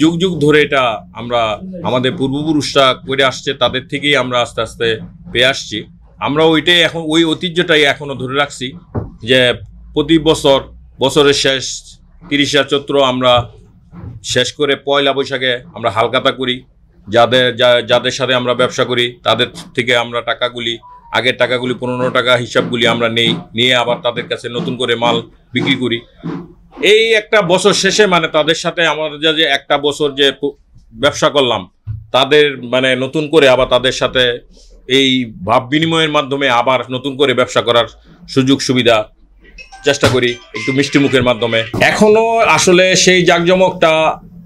যুগ যুগ ধরে এটা আমরা আমাদের পূর্বপুরুষরা করে আসছে, তাদের থেকেই আমরা আস্তে আস্তে পেয়ে আসছি। আমরা ওইটাই এখন ওই ঐতিহ্যটাই এখনো ধরে রাখছি যে প্রতি বছরের শেষ 30 চৈত্র আমরা শেষ করে পয়লা বৈশাখে আমরা হালখাতা করি। যাদের সাথে আমরা ব্যবসা করি তাদের থেকে আমরা টাকাগুলি, আগের টাকাগুলি 15 টাকা হিসাবগুলি আমরা নিয়ে আবার তাদের কাছে নতুন করে মাল বিক্রি করি। এই একটা বছর শেষে মানে তাদের সাথে আমাদের যে একটা বছর যে ব্যবসা করলাম, তাদের মানে নতুন করে আবার তাদের সাথে এই ভাব বিনিময়ের মাধ্যমে আবার নতুন করে ব্যবসা করার সুযোগ সুবিধা চেষ্টা করি একটু মিষ্টি মুখের মাধ্যমে। এখনো আসলে সেই জাঁকজমকটা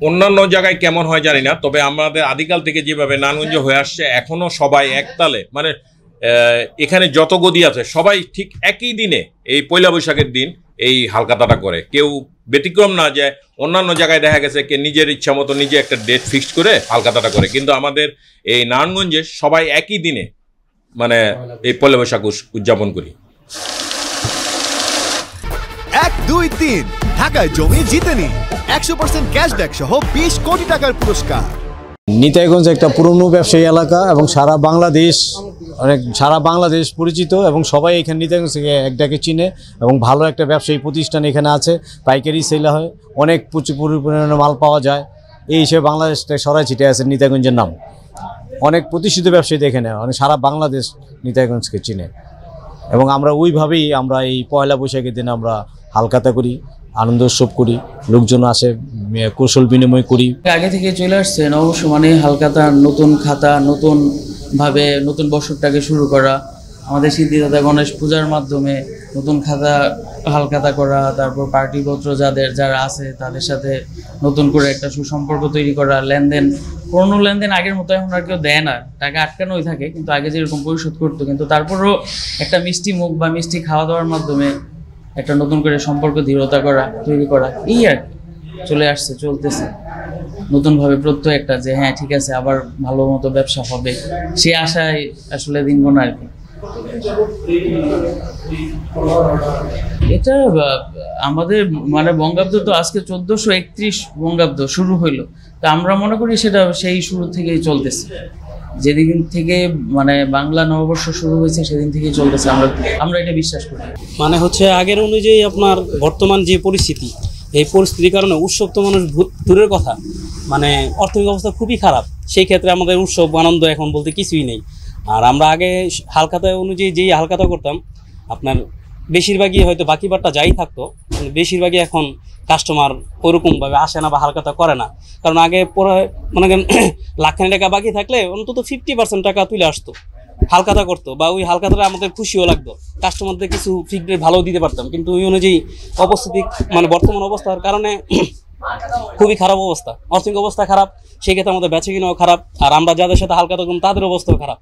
অন্যান্য জায়গায় কেমন হয় জানি না, তবে আমাদের আদিকাল থেকে যেভাবে নারায়ণগঞ্জ হয়ে আসছে এখনো সবাই একতালে, মানে এখানে যত গদি আছে সবাই ঠিক একই দিনে এই পয়লা বৈশাখের দিন এই হালখাতাটা করে। কেউ ব্যতিক্রম না যে অন্যান্য জায়গায় দেখা গেছে কে নিজের ইচ্ছা মতো নিজে একটা ডেট ফিক্সড করে হালখাতাটা করে, কিন্তু আমাদের এই নারায়ণগঞ্জে সবাই একই দিনে মানে এই পয়লা বৈশাখ উদযাপন করি। 1, 2, 3 ঢাকায় জমি জিতে নিন 100% ক্যাশব্যাক সহ 20 কোটি টাকার পুরস্কার। নিতাইগঞ্জ একটা পুরনো ব্যবসায়ী এলাকা এবং সারা বাংলাদেশ পরিচিত এবং সবাই এখানে নিতাইগঞ্জ থেকে একটাকে চিনে এবং ভালো একটা ব্যবসায়ী প্রতিষ্ঠান এখানে আছে, পাইকারি সেল হয়, অনেক প্রচুর পরিমাণে মাল পাওয়া যায়। এই হিসেবে বাংলাদেশটা সরাই ছিটে আছে নিতাইগঞ্জের নাম। অনেক প্রতিষ্ঠিত ব্যবসায়ী এখানে, অনেক সারা বাংলাদেশ নিতাইগঞ্জকে চিনে এবং আমরা ওইভাবেই আমরা এই পয়লা বৈশাখের দিন আমরা হালখাতা করি, আনন্দ উৎসব করি, লোকজন আসে, কৌশল বিনিময় করি। আগে থেকে চলে আসছে অবশ্য মানে হালখাতা, নতুন খাতা, নতুনভাবে নতুন বছরটাকে শুরু করা, আমাদের সিদ্ধিদাতা গণেশ পূজার মাধ্যমে নতুন খাতা হালখাতা করা, তারপর পার্টিপত্র যারা আছে তাদের সাথে নতুন করে একটা সুসম্পর্ক তৈরি করা, লেনদেন, পুরনো লেনদেন আগের মতো এখন আর কেউ দেয় না, টাকা আটকানোই থাকে, কিন্তু আগে যেরকম পরিশোধ করতো, কিন্তু তারপরও একটা মিষ্টি মুখ বা মিষ্টি খাওয়া দাওয়ার মাধ্যমে একটা নতুন করে সম্পর্ক দৃঢ়তা তৈরি করা, এই আর চলে আসছে, চলতেছে নতুনভাবে প্রত্যয় একটা যে হ্যাঁ ঠিক আছে আবার ভালো মতো ব্যবসা হবে, সে আশায় আসলে দিন গোনা আর কি। এটা আমাদের মানে বঙ্গাব্দ তো আজকে 1431 বঙ্গাব্দ শুরু হইলো, তা আমরা মনে করি সেটা সেই শুরু থেকেই চলতেছে, যেদিন থেকে মানে বাংলা নববর্ষ শুরু হয়েছে সেদিন থেকেই চলতেছে, আমরা এটা বিশ্বাস করি। মানে হচ্ছে আগের অনুযায়ী আপনার বর্তমান যে পরিস্থিতি, এই পরিস্থিতির কারণে উৎসব তো মানুষ দূরের কথা, মানে অর্থনৈতিক অবস্থা খুবই খারাপ, সেই ক্ষেত্রে আমাদের উৎসব আনন্দ এখন বলতে কিছুই নেই। আর আমরা আগে হালখাতা অনুযায়ী যেই হালখাতা করতাম আপনার বেশিরভাগই হয়তো বাকি বারটা যাই থাকতো, বেশিরভাগই এখন কাস্টমার ওরকমভাবে আসে না বা হালখাতা করে না, কারণ আগে পরে মনে করেন লাখখানি টাকা বাকি থাকলে অন্তত 50% টাকা তুলে আসতো, হালখাতা করতো, বা ওই হালখাতাটা আমাদের খুশিও লাগতো, কাস্টমারদের কিছু ফিডব্যাক ভালো দিতে পারতাম। কিন্তু ওই অনুযায়ী অবস্থিতি মানে বর্তমান অবস্থার কারণে খুবই খারাপ অবস্থা, অর্থনৈতিক অবস্থা খারাপ, সেই ক্ষেত্রে আমাদের বেচা কিনাও খারাপ, আর আমরা যাদের সাথে হালখাতা করতাম তাদের অবস্থাও খারাপ।